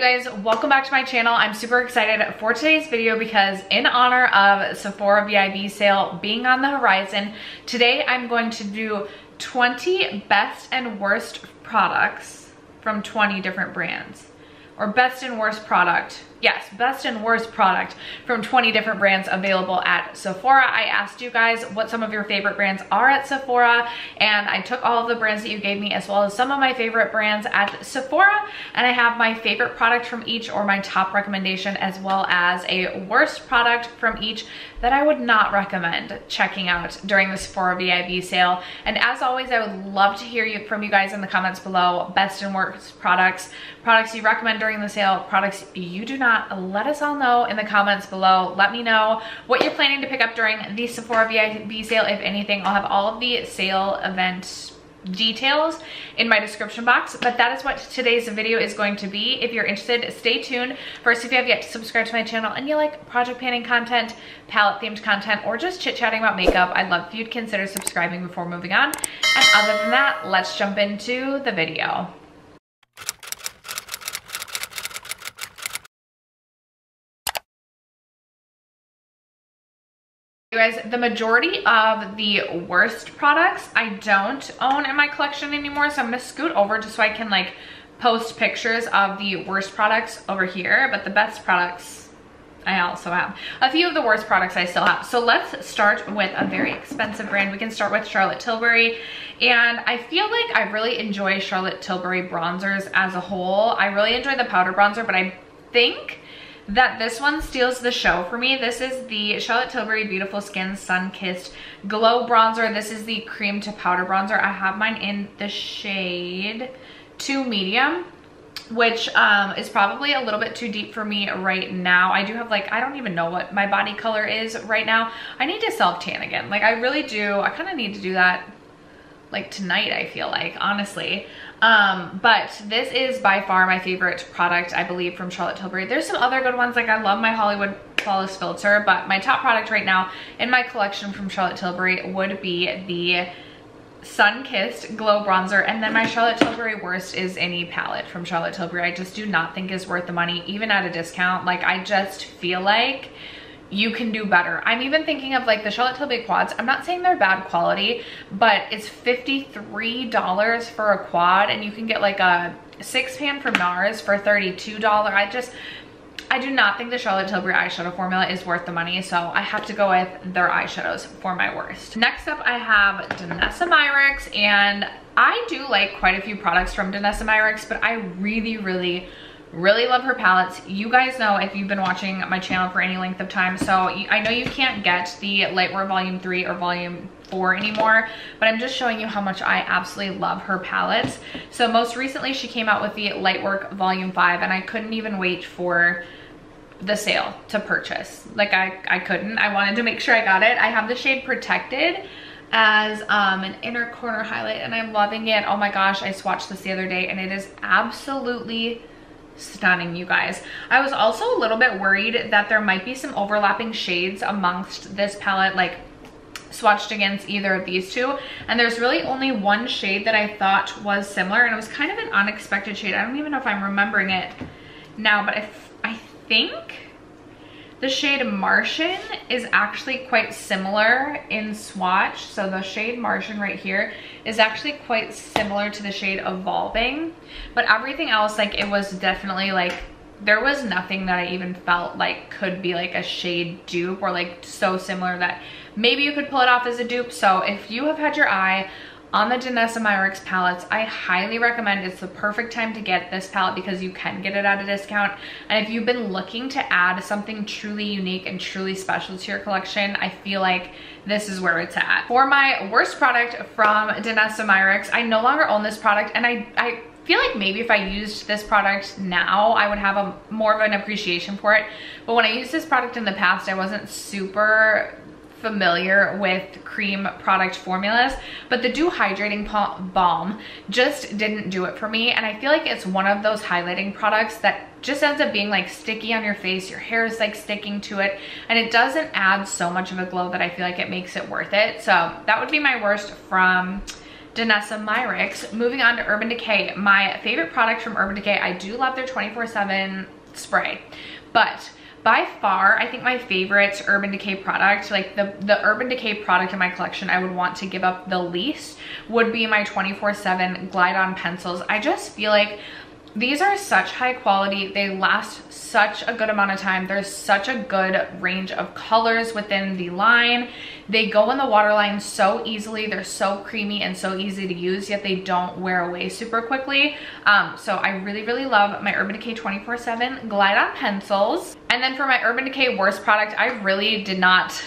guys, welcome back to my channel. I'm super excited for today's video because in honor of Sephora VIB sale being on the horizon, today I'm going to do 20 best and worst products from 20 different brands. Or best and worst product. Yes, best and worst product from 20 different brands available at Sephora. I asked you guys what some of your favorite brands are at Sephora, and I took all of the brands that you gave me as well as some of my favorite brands at Sephora, and I have my favorite product from each or my top recommendation as well as a worst product from each that I would not recommend checking out during the Sephora VIB sale. And as always, I would love to hear from you guys in the comments below, best and worst products, products you recommend during the sale, products you do not. Let us all know in the comments below. Let me know what you're planning to pick up during the Sephora VIB sale, if anything. I'll have all of the sale event details in my description box, but that is what today's video is going to be. If you're interested, stay tuned. First, if you have yet to subscribe to my channel and you like project planning content, palette themed content, or just chit chatting about makeup, I'd love for you to consider subscribing before moving on. And other than that, let's jump into the video. You guys, the majority of the worst products I don't own in my collection anymore, so I'm gonna scoot over just so I can like post pictures of the worst products over here, but the best products I also have. A few of the worst products I still have. So let's start with a very expensive brand. We can start with Charlotte Tilbury, and I feel like I really enjoy Charlotte Tilbury bronzers as a whole. I really enjoy the powder bronzer, but I think that this one steals the show for me. This is the Charlotte Tilbury Beautiful Skin Sun-Kissed Glow Bronzer. This is the cream to powder bronzer. I have mine in the shade 2 medium, which is probably a little bit too deep for me right now. I do have like, I don't even know what my body color is right now. I need to self tan again. Like I really do. I kind of need to do that like tonight, I feel like, honestly. But this is by far my favorite product, I believe, from Charlotte Tilbury. There's some other good ones, like I love my Hollywood Flawless Filter, but my top product right now in my collection from Charlotte Tilbury would be the Sun-Kissed Glow Bronzer, and then my Charlotte Tilbury worst is any palette from Charlotte Tilbury. I just do not think is worth the money, even at a discount. Like I just feel like you can do better. I'm even thinking of like the Charlotte Tilbury quads. I'm not saying they're bad quality, but it's $53 for a quad, and you can get like a 6-pan from NARS for $32. I do not think the Charlotte Tilbury eyeshadow formula is worth the money, so I have to go with their eyeshadows for my worst. Next up, I have Danessa Myricks, and I do like quite a few products from Danessa Myricks, but I really love her palettes. You guys know if you've been watching my channel for any length of time, so I know you can't get the Lightwear Volume 3 or Volume 4 anymore, but I'm just showing you how much I absolutely love her palettes. So most recently she came out with the Lightwork Volume 5, and I couldn't even wait for the sale to purchase. Like I couldn't. I wanted to make sure I got it. I have the shade Protected as an inner corner highlight, and I'm loving it. Oh my gosh, I swatched this the other day and it is absolutely stunning, you guys. I was also a little bit worried that there might be some overlapping shades amongst this palette, like swatched against either of these two, and there's really only one shade that I thought was similar, and it was kind of an unexpected shade. I don't even know if I'm remembering it now, but I think the shade Martian is actually quite similar in swatch. So the shade Martian right here is actually quite similar to the shade Evolving, but everything else, like it was definitely like, there was nothing that I even felt like could be like a shade dupe or like so similar that maybe you could pull it off as a dupe. So if you have had your eye on the Danessa Myricks palettes, I highly recommend. It's the perfect time to get this palette because you can get it at a discount. And if you've been looking to add something truly unique and truly special to your collection, I feel like this is where it's at. For my worst product from Danessa Myricks, I no longer own this product, and I feel like maybe if I used this product now, I would have more of an appreciation for it. But when I used this product in the past, I wasn't super familiar with cream product formulas, but the Dew Hydrating Balm just didn't do it for me, and I feel like it's one of those highlighting products that just ends up being like sticky on your face. Your hair is like sticking to it, and it doesn't add so much of a glow that I feel like it makes it worth it. So that would be my worst from Danessa Myricks. Moving on to Urban Decay. My favorite product from Urban Decay, I do love their 24/7 spray, but by far, I think my favorite Urban Decay product, like the Urban Decay product in my collection I would want to give up the least, would be my 24/7 Glide On pencils. I just feel like these are such high quality. They last such a good amount of time. There's such a good range of colors within the line. They go in the waterline so easily. They're so creamy and so easy to use, yet they don't wear away super quickly. So I really, really love my Urban Decay 24/7 Glide On pencils. And then for my Urban Decay worst product, I really did not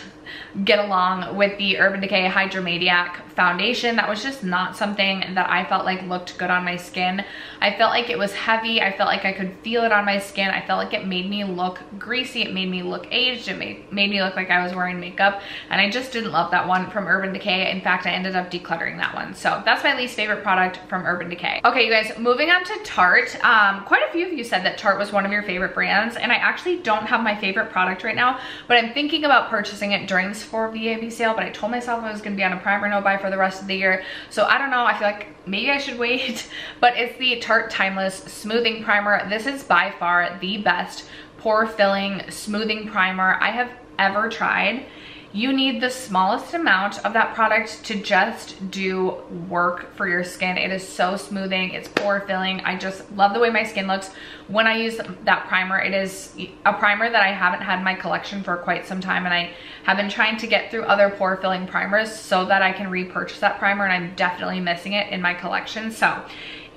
get along with the Urban Decay Hydramadiac foundation. That was just not something that I felt like looked good on my skin. I felt like it was heavy. I felt like I could feel it on my skin. I felt like it made me look greasy. It made me look aged. It made me look like I was wearing makeup, and I just didn't love that one from Urban Decay. In fact, I ended up decluttering that one. So that's my least favorite product from Urban Decay. Okay, you guys, moving on to Tarte. Quite a few of you said that Tarte was one of your favorite brands, and I actually don't have my favorite product right now, but I'm thinking about purchasing it during the Sephora VAB sale, but I told myself I was gonna be on a primer no buy for the rest of the year. So I don't know, I feel like maybe I should wait, but it's the Tarte Timeless Smoothing Primer. This is by far the best pore filling smoothing primer I have ever tried. You need the smallest amount of that product to just do work for your skin. It is so smoothing, it's pore filling. I just love the way my skin looks when I use that primer. It is a primer that I haven't had in my collection for quite some time, and I have been trying to get through other pore filling primers so that I can repurchase that primer, and I'm definitely missing it in my collection. So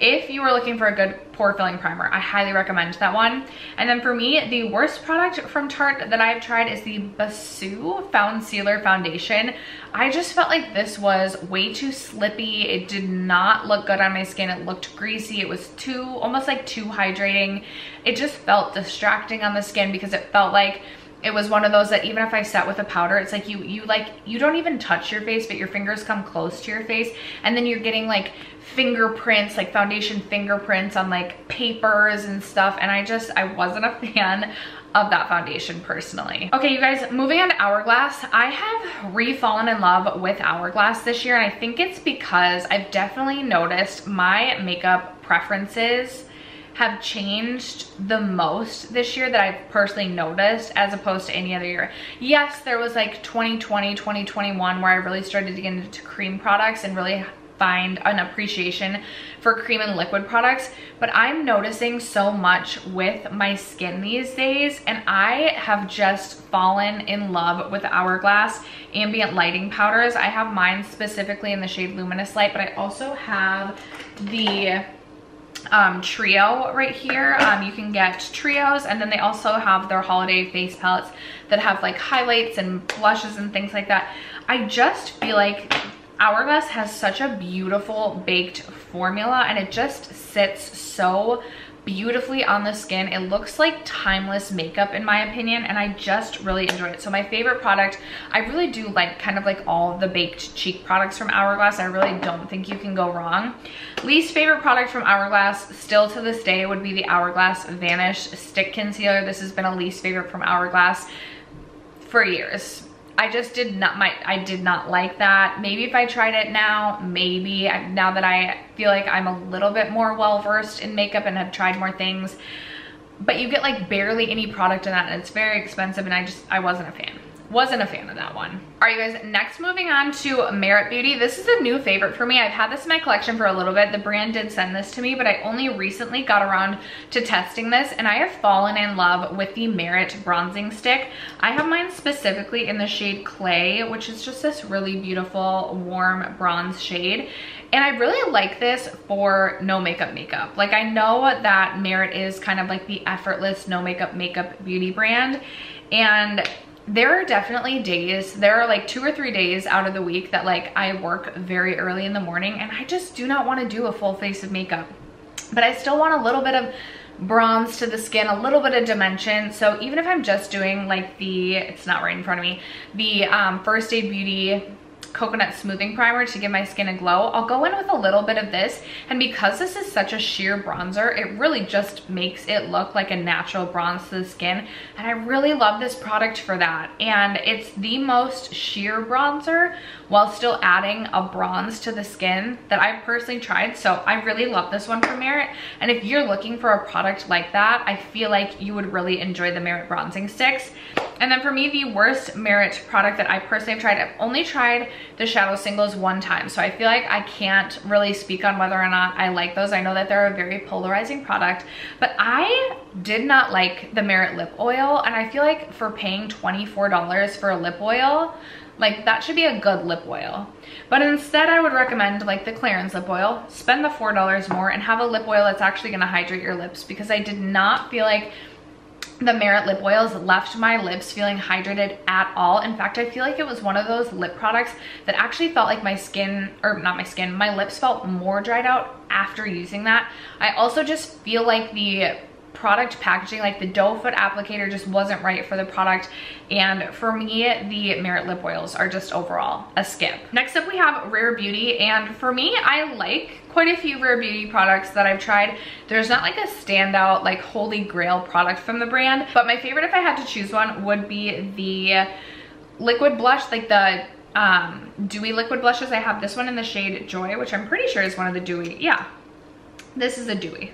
if you are looking for a good pore filling primer, I highly recommend that one. And then for me, the worst product from Tarte that I've tried is the Basu Found Sealer Foundation. I just felt like this was way too slippy. It did not look good on my skin. It looked greasy. It was almost like too hydrating. It just felt distracting on the skin because it felt like it was one of those that even if I set with a powder, it's like you don't even touch your face, but your fingers come close to your face, and then you're getting like fingerprints, like foundation fingerprints on like papers and stuff, and I wasn't a fan of that foundation personally. Okay, you guys, moving on to Hourglass. I have re-fallen in love with Hourglass this year, and I think it's because I've definitely noticed my makeup preferences have changed the most this year that I've personally noticed as opposed to any other year. Yes, there was like 2020, 2021 where I really started to get into cream products and really find an appreciation for cream and liquid products, but I'm noticing so much with my skin these days, and I have just fallen in love with Hourglass ambient lighting powders. I have mine specifically in the shade Luminous Light, but I also have the trio right here. You can get trios, and then they also have their holiday face palettes that have like highlights and blushes and things like that. I just feel like Hourglass has such a beautiful baked formula, and it just sits so beautifully on the skin. It looks like timeless makeup in my opinion, and I just really enjoy it. So my favorite product, I really do like kind of like all of the baked cheek products from Hourglass. I really don't think you can go wrong. Least favorite product from Hourglass still to this day would be the Hourglass Vanish Stick Concealer. This has been a least favorite from Hourglass for years. I just did not like that. Maybe if I tried it now, maybe now that I feel like I'm a little bit more well-versed in makeup and have tried more things, but you get like barely any product in that, and it's very expensive, and I wasn't a fan. Wasn't a fan of that one. All right, you guys, next moving on to Merit Beauty. This is a new favorite for me. I've had this in my collection for a little bit. The brand did send this to me, but I only recently got around to testing this, and I have fallen in love with the Merit Bronzing Stick. I have mine specifically in the shade Clay, which is just this really beautiful, warm bronze shade. And I really like this for no makeup makeup. Like, I know that Merit is kind of like the effortless no makeup beauty brand, and there are definitely days, there are like 2 or 3 days out of the week that like I work very early in the morning, and I just do not want to do a full face of makeup, but I still want a little bit of bronze to the skin, a little bit of dimension. So even if I'm just doing like it's not right in front of me, the First Aid Beauty coconut smoothing primer to give my skin a glow. I'll go in with a little bit of this, and because this is such a sheer bronzer, it really just makes it look like a natural bronze to the skin, and I really love this product for that. And it's the most sheer bronzer while still adding a bronze to the skin that I've personally tried, so I really love this one from Merit. And if you're looking for a product like that, I feel like you would really enjoy the Merit bronzing sticks. And then for me, the worst Merit product that I personally have tried, I've only tried the Shadow Singles one time, so I feel like I can't really speak on whether or not I like those. I know that they're a very polarizing product, but I did not like the Merit lip oil, and I feel like for paying $24 for a lip oil, like that should be a good lip oil. But instead I would recommend like the Clarins lip oil, spend the $4 more and have a lip oil that's actually gonna hydrate your lips, because I did not feel like the Merit lip oils left my lips feeling hydrated at all. In fact, I feel like it was one of those lip products that actually felt like my skin, or not my skin, my lips felt more dried out after using that. I also just feel like the product packaging, like the doe foot applicator, just wasn't right for the product, and for me the Merit lip oils are just overall a skip. Next up we have Rare Beauty, and for me, I like quite a few Rare Beauty products that I've tried. There's not like a standout like holy grail product from the brand, but my favorite, if I had to choose one, would be the liquid blush, like the dewy liquid blushes. I have this one in the shade Joy, which I'm pretty sure is one of the dewy. Yeah, this is a dewy.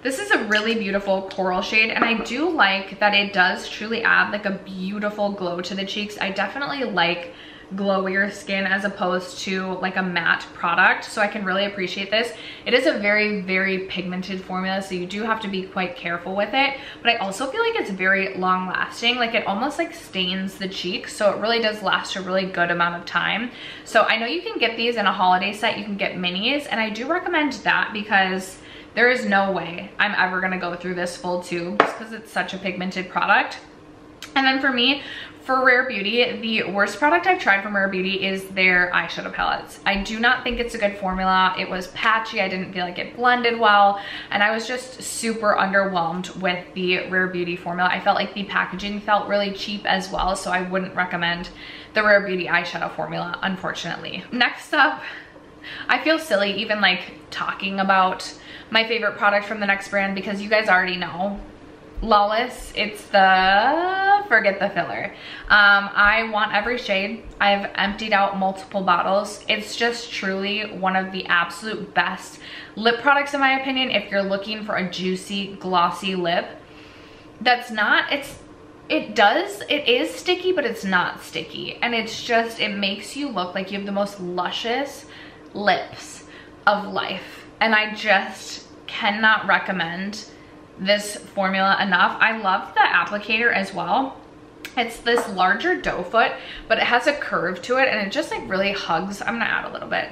This is a really beautiful coral shade, and I do like that it does truly add like a beautiful glow to the cheeks. I definitely like glowier skin as opposed to like a matte product, so I can really appreciate this. It is a very, very pigmented formula, so you do have to be quite careful with it, but I also feel like it's very long lasting. Like it almost like stains the cheeks, so it really does last a really good amount of time. So I know you can get these in a holiday set, you can get minis, and I do recommend that because there is no way I'm ever gonna go through this full tube just because it's such a pigmented product. And then for me, for Rare Beauty, the worst product I've tried from Rare Beauty is their eyeshadow palettes. I do not think it's a good formula. It was patchy, I didn't feel like it blended well, and I was just super underwhelmed with the Rare Beauty formula. I felt like the packaging felt really cheap as well, so I wouldn't recommend the Rare Beauty eyeshadow formula, unfortunately. Next up, I feel silly even like talking about my favorite product from the next brand because you guys already know. Lawless, it's the Forget the Filler. I want every shade. I've emptied out multiple bottles. It's just truly one of the absolute best lip products in my opinion if you're looking for a juicy, glossy lip. That's not, it is sticky, but it's not sticky. And it's just, it makes you look like you have the most luscious lips of life. And I just cannot recommend this formula enough. I love the applicator as well. It's this larger doe foot, but it has a curve to it and it just like really hugs. I'm gonna add a little bit.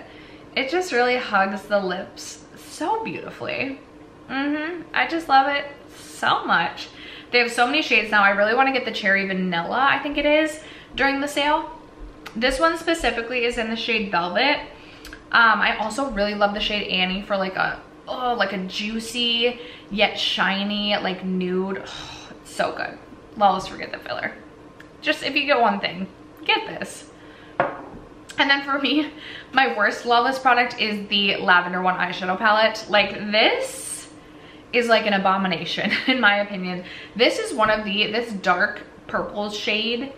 It just really hugs the lips so beautifully. I just love it so much. They have so many shades now. I really want to get the cherry vanilla, I think it is, during the sale. This one specifically is in the shade Velvet. I also really love the shade Annie for like a juicy yet shiny like nude. Oh, it's so good. Lawless Forget the Filler. Just if you get one thing, get this. And then for me, my worst Lawless product is the Lavender One eyeshadow palette. Like this is like an abomination in my opinion. This is one of this dark purple shade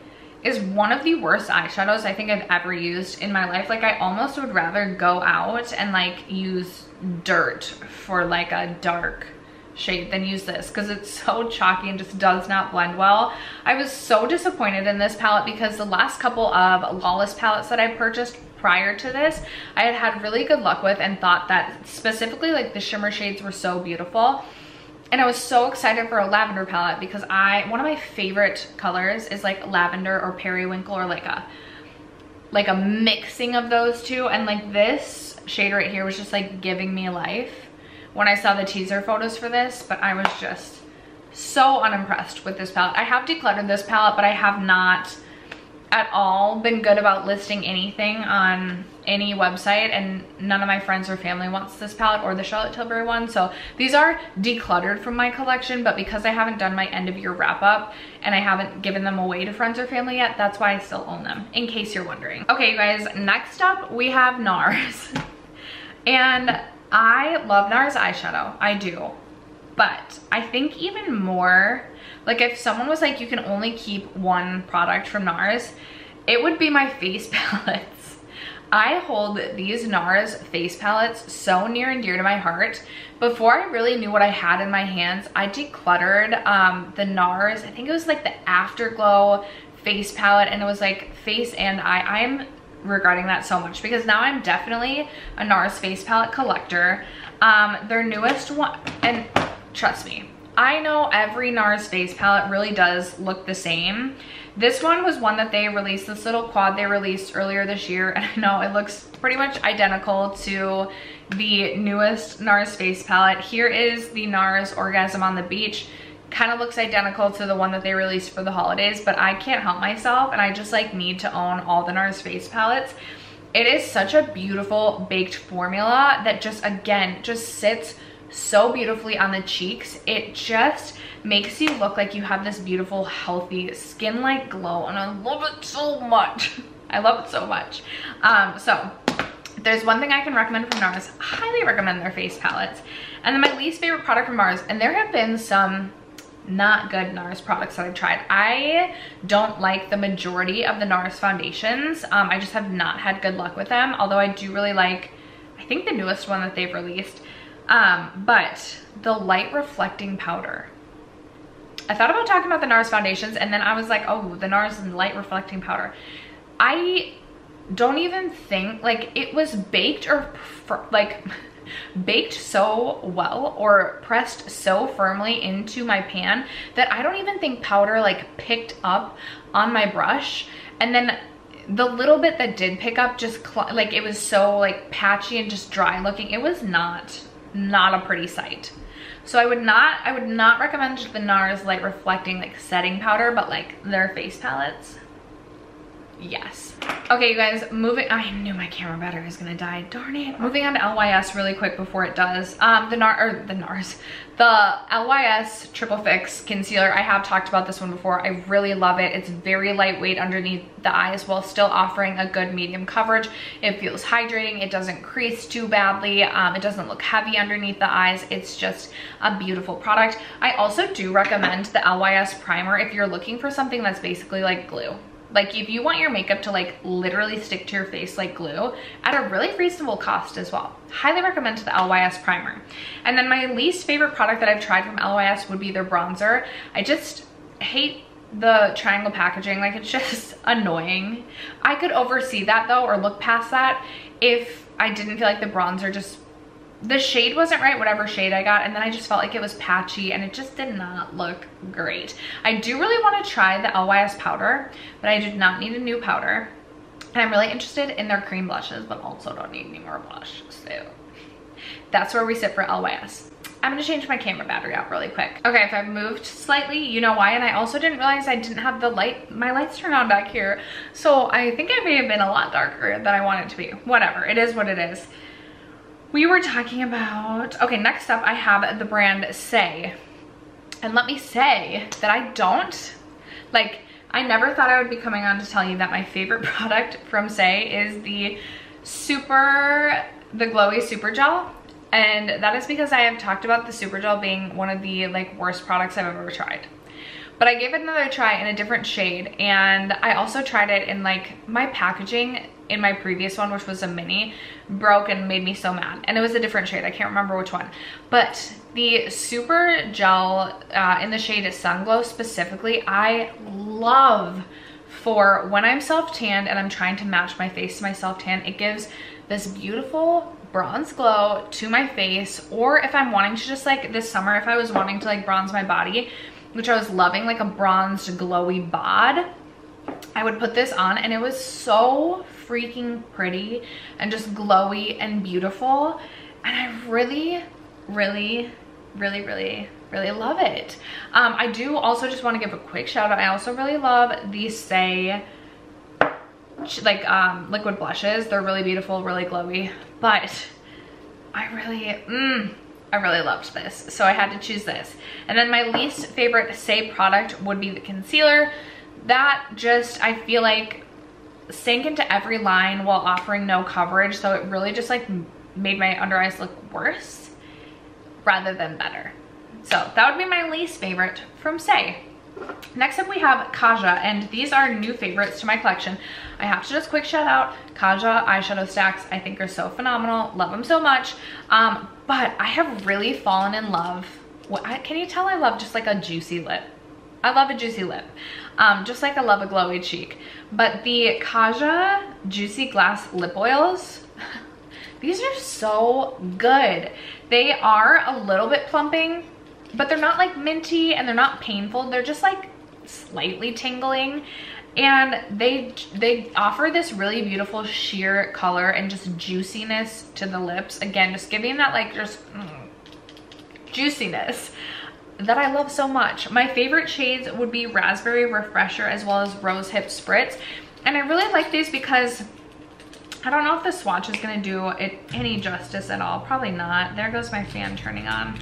is one of the worst eyeshadows I think I've ever used in my life. Like I almost would rather go out and like use dirt for like a dark shade than use this because it's so chalky and just does not blend well. I was so disappointed in this palette because the last couple of Lawless palettes that I purchased prior to this, I had really good luck with and thought that specifically like the shimmer shades were so beautiful. And I was so excited for a lavender palette because one of my favorite colors is like lavender or periwinkle or like a mixing of those two. And like this shade right here was just like giving me life when I saw the teaser photos for this, but I was just so unimpressed with this palette. I have decluttered this palette, but I have not at all been good about listing anything on any website, and none of my friends or family wants this palette or the Charlotte Tilbury one. So these are decluttered from my collection, but because I haven't done my end of year wrap up and I haven't given them away to friends or family yet, that's why I still own them, in case you're wondering. Okay, you guys, next up we have NARS. And I love NARS eyeshadow, I do. But I think even more, like if someone was like, you can only keep one product from NARS, it would be my face palettes. I hold these NARS face palettes so near and dear to my heart. Before I really knew what I had in my hands, I decluttered the NARS, I think it was like the Afterglow face palette, and it was like face and eye. I'm regretting that so much because now I'm definitely a NARS face palette collector. Their newest one, and trust me, I know every NARS face palette really does look the same. This one was one that they released, this little quad they released earlier this year, and I know it looks pretty much identical to the newest NARS face palette. Here is the NARS Orgasm on the Beach. Kind of looks identical to the one that they released for the holidays, but I can't help myself and I just like need to own all the NARS face palettes. It is such a beautiful baked formula that just, again, just sits so beautifully on the cheeks. It just makes you look like you have this beautiful, healthy, skin-like glow, and I love it so much. I love it so much. So there's one thing I can recommend from NARS. I highly recommend their face palettes. And then my least favorite product from NARS, and there have been some not good NARS products that I've tried. I don't like the majority of the NARS foundations. I just have not had good luck with them, although I do really like, I think, the newest one that they've released. But the light reflecting powder. I thought about talking about the NARS foundations, and then I was like, oh, the NARS light reflecting powder. I don't even think, like, it was baked or like baked so well or pressed so firmly into my pan that I don't even think powder like picked up on my brush. And then the little bit that did pick up just like it was so like patchy and just dry looking. It was not a pretty sight. So I would not recommend the NARS light reflecting like setting powder, but like their face palettes, yes. Okay, you guys, I knew my camera battery was gonna die, darn it. Moving on to LYS really quick before it does. The LYS Triple Fix Concealer, I have talked about this one before. I really love it. It's very lightweight underneath the eyes while still offering a good medium coverage. It feels hydrating. It doesn't crease too badly. It doesn't look heavy underneath the eyes. It's just a beautiful product. I also do recommend the LYS Primer if you're looking for something that's basically like glue. Like if you want your makeup to like literally stick to your face like glue at a really reasonable cost as well. Highly recommend the LYS Primer. And then my least favorite product that I've tried from LYS would be their bronzer. I just hate the triangle packaging, like it's just annoying. I could oversee that though, or look past that if I didn't feel like the bronzer just, the shade wasn't right, whatever shade I got, and then I just felt like it was patchy and it just did not look great. I do really want to try the LYS powder, but I did not need a new powder. And I'm really interested in their cream blushes, but also don't need any more blush. So that's where we sit for LYS. I'm gonna change my camera battery out really quick. Okay, if I've moved slightly, you know why. And I also didn't realize I didn't have my lights turned on back here. So I think I may have been a lot darker than I want it to be. Whatever, it is what it is. We were talking about, okay, next up I have the brand Say. And let me say that I never thought I would be coming on to tell you that my favorite product from Say is the Glowy Super Gel. And that is because I have talked about the Super Gel being one of the like worst products I've ever tried. But I gave it another try in a different shade, and I also tried it in like my packaging in my previous one, which was a mini, broke and made me so mad. And it was a different shade, I can't remember which one. But the Super Gel in the shade Sun Glow specifically, I love for when I'm self-tanned and I'm trying to match my face to my self-tan. It gives this beautiful bronze glow to my face. Or if I'm wanting to just like this summer, if I was wanting to like bronze my body, which I was loving, like a bronzed glowy bod, I would put this on and it was so freaking pretty and just glowy and beautiful. And I really love it. I do also just want to give a quick shout out. I also really love the Say like liquid blushes. They're really beautiful, really glowy, but I really loved this, so I had to choose this. And then my least favorite Say product would be the concealer. That just, I feel like, sank into every line while offering no coverage, so it really just like made my under eyes look worse rather than better. So that would be my least favorite from Say. Next up we have Kaja, and these are new favorites to my collection. I have to just quick shout out Kaja eyeshadow stacks. I think are so phenomenal, love them so much. But I have really fallen in love. Can you tell I love just like a juicy lip? I love a juicy lip, just like I love a glowy cheek. But the Kaja Juicy Glass Lip Oils, these are so good. They are a little bit plumping, but they're not like minty and they're not painful. They're just like slightly tingling, and they offer this really beautiful sheer color and just juiciness to the lips. Again, just giving that like just juiciness that I love so much. My favorite shades would be Raspberry Refresher as well as Rose Hip Spritz, and I really like these because I don't know if the swatch is gonna do it any justice at all. Probably not. There goes my fan turning on.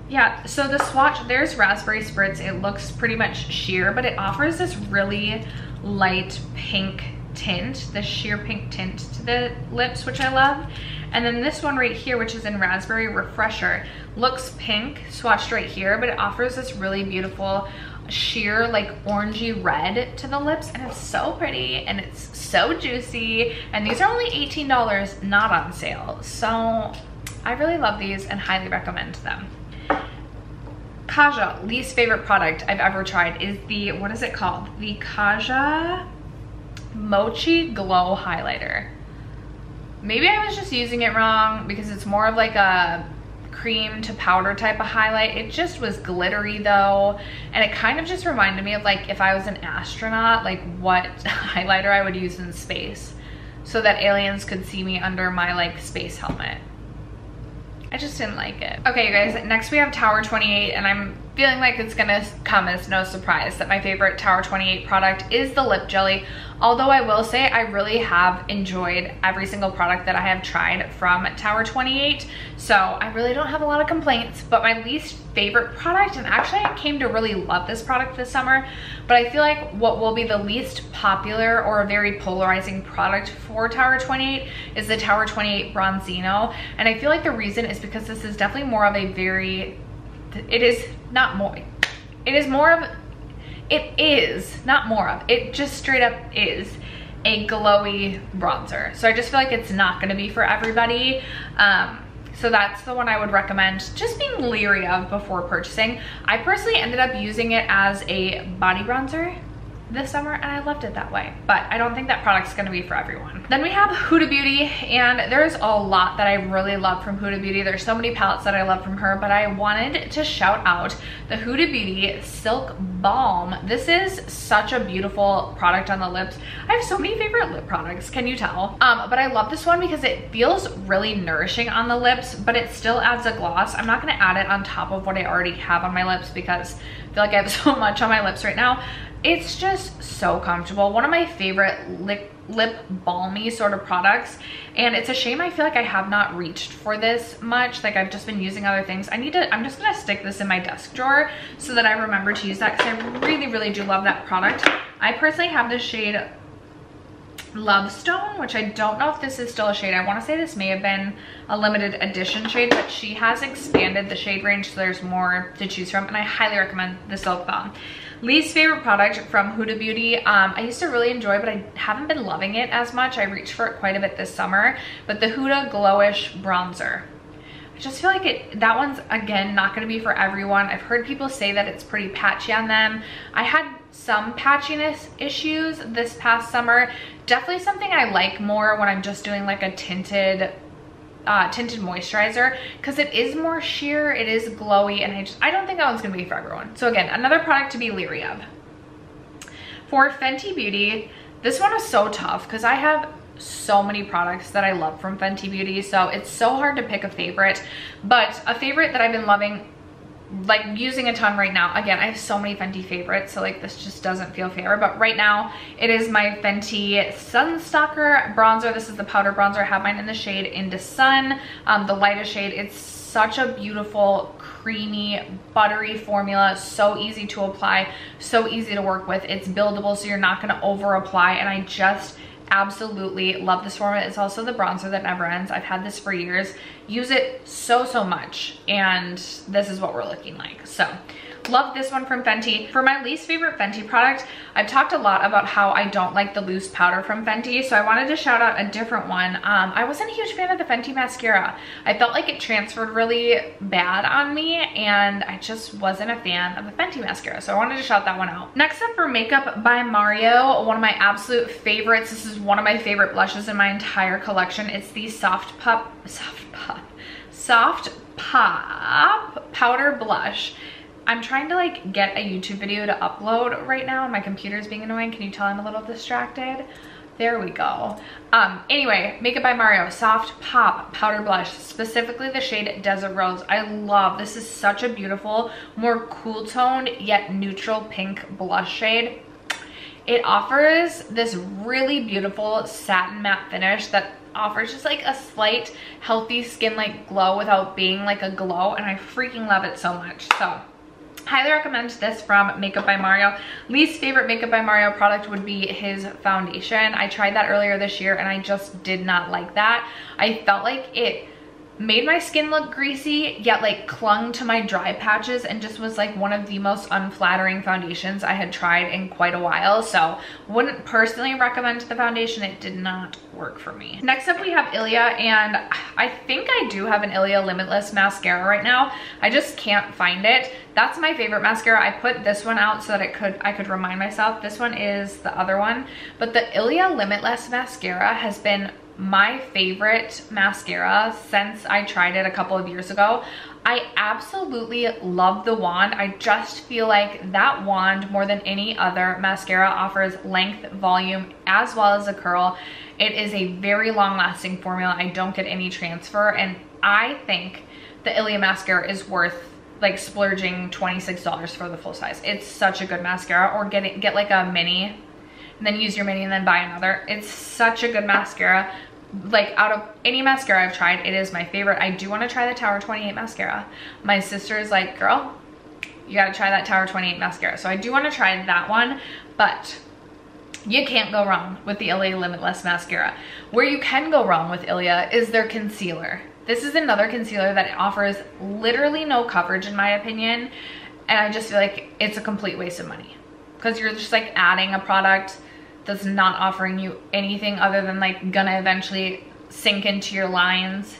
Yeah, so the swatch, there's Raspberry Spritz. It looks pretty much sheer, but it offers this really light pink tint, this sheer pink tint to the lips, which I love. And then this one right here, which is in Raspberry Refresher, looks pink, swatched right here, but it offers this really beautiful sheer like orangey red to the lips, and it's so pretty and it's so juicy. And these are only $18, not on sale. So I really love these and highly recommend them. Kaja, least favorite product I've ever tried is the, what is it called? The Kaja Mochi Glow Highlighter. Maybe I was just using it wrong because it's more of like a cream to powder type of highlight. It just was glittery though, and it kind of just reminded me of like if I was an astronaut, like what highlighter I would use in space so that aliens could see me under my like space helmet. I just didn't like it. Okay, you guys, next we have Tower 28, and I'm feeling like it's gonna come as no surprise that my favorite Tower 28 product is the lip jelly. Although I will say I really have enjoyed every single product that I have tried from Tower 28, so I really don't have a lot of complaints. But my least favorite product, and actually I came to really love this product this summer, but I feel like what will be the least popular or a very polarizing product for Tower 28 is the Tower 28 Bronzino. And I feel like the reason is because this is definitely more of a very, it just straight up is a glowy bronzer. So I just feel like it's not gonna be for everybody. So that's the one I would recommend just being leery of before purchasing. I personally ended up using it as a body bronzer this summer, and I loved it that way, but I don't think that product's gonna be for everyone. Then we have Huda Beauty, and there's a lot that I really love from Huda Beauty. There's so many palettes that I love from her, but I wanted to shout out the Huda Beauty Silk Balm. This is such a beautiful product on the lips. I have so many favorite lip products, can you tell? But I love this one because it feels really nourishing on the lips, but it still adds a gloss. I'm not gonna add it on top of what I already have on my lips because I feel like I have so much on my lips right now. It's just so comfortable. One of my favorite lip balmy sort of products, and it's a shame I feel like I have not reached for this much. Like I've just been using other things. I'm just gonna stick this in my desk drawer so that I remember to use that because I really do love that product. I personally have this shade Love Stone, which I don't know if this is still a shade. I want to say this may have been a limited edition shade, but she has expanded the shade range so there's more to choose from, and I highly recommend the Silk Balm. Least favorite product from Huda Beauty, I used to really enjoy, but I haven't been loving it as much. I reached for it quite a bit this summer, but the Huda Glowish Bronzer. I just feel like that one's, again, not going to be for everyone. I've heard people say that it's pretty patchy on them. I had some patchiness issues this past summer. Definitely something I like more when I'm just doing like a tinted moisturizer, because it is more sheer, it is glowy, and I don't think that one's gonna be for everyone. So again, another product to be leery of. For Fenty Beauty, this one is so tough because I have so many products that I love from Fenty Beauty, so it's so hard to pick a favorite. But a favorite that I've been loving like using a ton right now. Again, I have so many Fenty favorites, so like this just doesn't feel fair, but right now it is my Fenty Sunstalker bronzer. This is the powder bronzer. I have mine in the shade Into Sun, the lightest shade. It's such a beautiful, creamy, buttery formula, so easy to apply, so easy to work with. It's buildable, so you're not gonna over apply, and I just absolutely love this formula. It's also the bronzer that never ends. I've had this for years, use it so much, and this is what we're looking like. So love this one from Fenty. For my least favorite Fenty product, I've talked a lot about how I don't like the loose powder from Fenty, so I wanted to shout out a different one. I wasn't a huge fan of the Fenty mascara. I felt like it transferred really bad on me, and I just wasn't a fan of the Fenty mascara, so I wanted to shout that one out. Next up, for Makeup by Mario, one of my absolute favorites. This is one of my favorite blushes in my entire collection. It's the Soft Pop Powder Blush. I'm trying to like get a YouTube video to upload right now, and my computer's being annoying. Can you tell I'm a little distracted? There we go. Anyway, Makeup by Mario Soft Pop Powder Blush, specifically the shade Desert Rose. I love this. Is such a beautiful, more cool toned yet neutral pink blush shade. It offers this really beautiful satin matte finish that offers just like a slight healthy skin like glow without being like a glow, and I freaking love it so much. So highly recommend this from Makeup by Mario. Least favorite Makeup by Mario product would be his foundation. I tried that earlier this year and I just did not like that. I felt like it made my skin look greasy, yet like clung to my dry patches, and just was like one of the most unflattering foundations I had tried in quite a while. So wouldn't personally recommend the foundation. It did not work for me. Next up we have Ilia, and I think I do have an Ilia Limitless mascara right now. I just can't find it. That's my favorite mascara. I put this one out so that I could remind myself. This one is the other one, but the Ilia Limitless mascara has been my favorite mascara since I tried it a couple of years ago. I absolutely love the wand. I just feel like that wand, more than any other mascara, offers length, volume, as well as a curl. It is a very long-lasting formula. I don't get any transfer, and I think the Ilia mascara is worth like splurging $26 for the full size. It's such a good mascara. Or get like a mini and then use your mini and then buy another. It's such a good mascara. Like out of any mascara I've tried, it is my favorite. I do want to try the Tower 28 mascara. My sister is like, girl, you got to try that Tower 28 mascara. So I do want to try that one, but you can't go wrong with the Ilia Limitless mascara. Where you can go wrong with Ilia is their concealer. This is another concealer that offers literally no coverage in my opinion, and I just feel like it's a complete waste of money because you're just like adding a product that's not offering you anything other than like gonna eventually sink into your lines,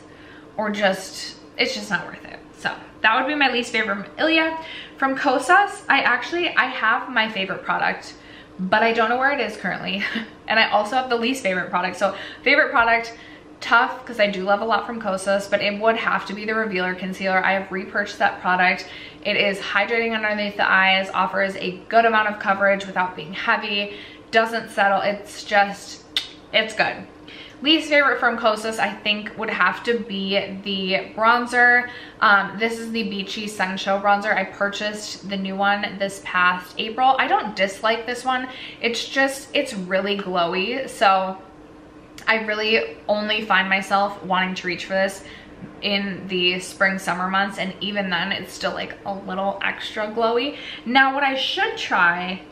or just, it's just not worth it. So that would be my least favorite from Ilia. From Kosas, I have my favorite product, but I don't know where it is currently. And I also have the least favorite product. So favorite product, tough, because I do love a lot from Kosas, but it would have to be the Revealer Concealer. I have repurchased that product. It is hydrating underneath the eyes, offers a good amount of coverage without being heavy, doesn't settle. It's just, it's good. Least favorite from Kosas, I think, would have to be the bronzer. This is the Beachy Sun Show bronzer. I purchased the new one this past April. I don't dislike this one. It's just, it's really glowy. So I really only find myself wanting to reach for this in the spring summer months, and even then it's still like a little extra glowy. Now what I should try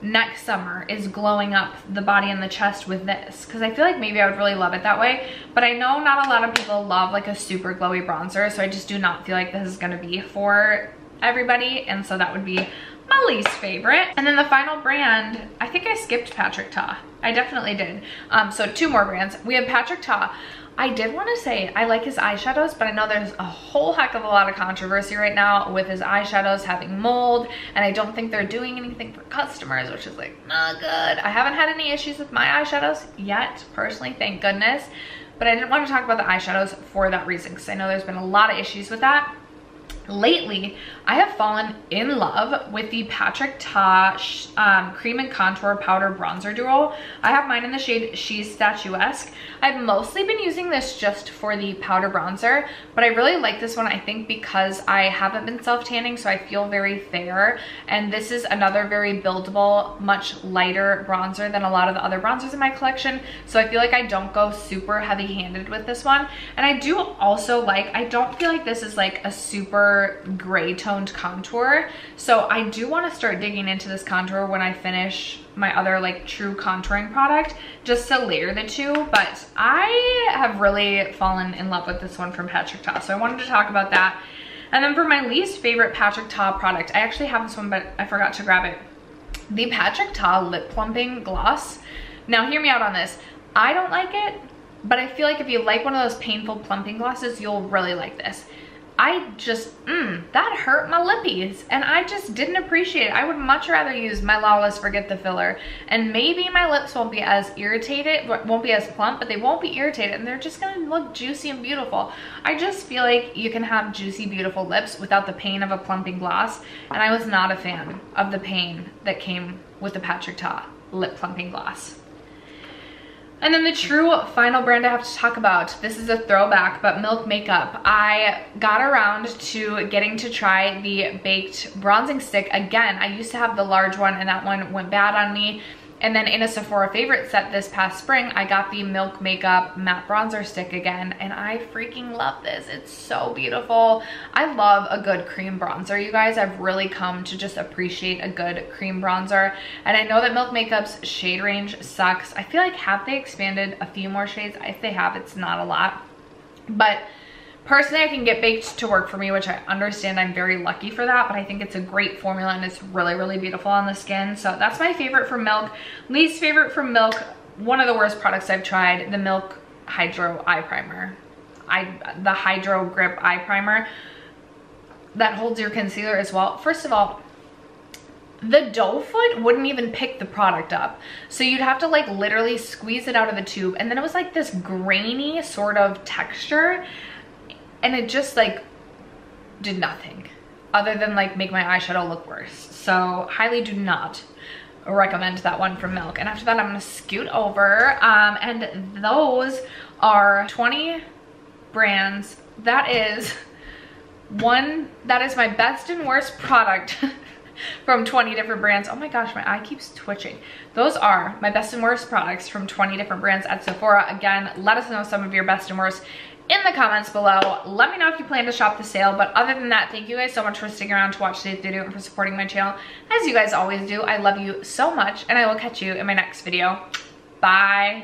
next summer is glowing up the body and the chest with this, because I feel like maybe I would really love it that way. But I know not a lot of people love like a super glowy bronzer, so I just do not feel like this is going to be for everybody, and so that would be my least favorite. And then the final brand, I think I skipped Patrick Ta. I definitely did. So two more brands. We have Patrick Ta. I did want to say I like his eyeshadows, but I know there's a whole heck of a lot of controversy right now with his eyeshadows having mold, and I don't think they're doing anything for customers, which is like not good. I haven't had any issues with my eyeshadows yet, personally, thank goodness, but I didn't want to talk about the eyeshadows for that reason, because I know there's been a lot of issues with that. lately, I have fallen in love with the Patrick Ta Cream and Contour Powder Bronzer Duo. I have mine in the shade She's Statuesque. I've mostly been using this just for the powder bronzer, but I really like this one, I think, because I haven't been self-tanning, so I feel very fair. And this is another very buildable, much lighter bronzer than a lot of the other bronzers in my collection. So I feel like I don't go super heavy-handed with this one. And I do also like, I don't feel like this is like a super gray toned contour. So I do want to start digging into this contour when I finish my other like true contouring product, just to layer the two. But I have really fallen in love with this one from Patrick Ta, so I wanted to talk about that. And then for my least favorite Patrick Ta product, I actually have this one, but I forgot to grab it. The Patrick Ta Lip Plumping Gloss. Now hear me out on this. I don't like it, but I feel like if you like one of those painful plumping glosses, you'll really like this. I just, that hurt my lippies, and I just didn't appreciate it. I would much rather use my Lawless Forget the Filler, and maybe my lips won't be as irritated, won't be as plump, but they won't be irritated, and they're just gonna look juicy and beautiful. I just feel like you can have juicy, beautiful lips without the pain of a plumping gloss, and I was not a fan of the pain that came with the Patrick Ta Lip Plumping Gloss. And then the true final brand I have to talk about, this is a throwback, but Milk Makeup. I got around to getting to try the baked bronzing stick again. I used to have the large one, and that one went bad on me. And then in a Sephora favorite set this past spring, I got the Milk Makeup matte bronzer stick again, and I freaking love this. It's so beautiful. I love a good cream bronzer, you guys. I've really come to just appreciate a good cream bronzer. And I know that Milk Makeup's shade range sucks. I feel like, have they expanded a few more shades? If they have, it's not a lot. But personally, I can get baked to work for me, which I understand. I'm very lucky for that, but I think it's a great formula and it's really, really beautiful on the skin. So that's my favorite from Milk. Least favorite from Milk, one of the worst products I've tried, the Milk Hydro Eye Primer. The Hydro Grip Eye Primer that holds your concealer as well. First of all, the doe foot wouldn't even pick the product up. So you'd have to like literally squeeze it out of the tube, and then it was like this grainy sort of texture. And it just like did nothing other than like make my eyeshadow look worse. So highly do not recommend that one from Milk. And after that, I'm gonna scoot over. And those are 20 brands. That is my best and worst product from 20 different brands. Oh my gosh, my eye keeps twitching. Those are my best and worst products from 20 different brands at Sephora. Again, let us know some of your best and worst in the comments below. Let me know if you plan to shop the sale. But other than that, thank you guys so much for sticking around to watch today's video and for supporting my channel, as you guys always do. I love you so much, and I will catch you in my next video. Bye.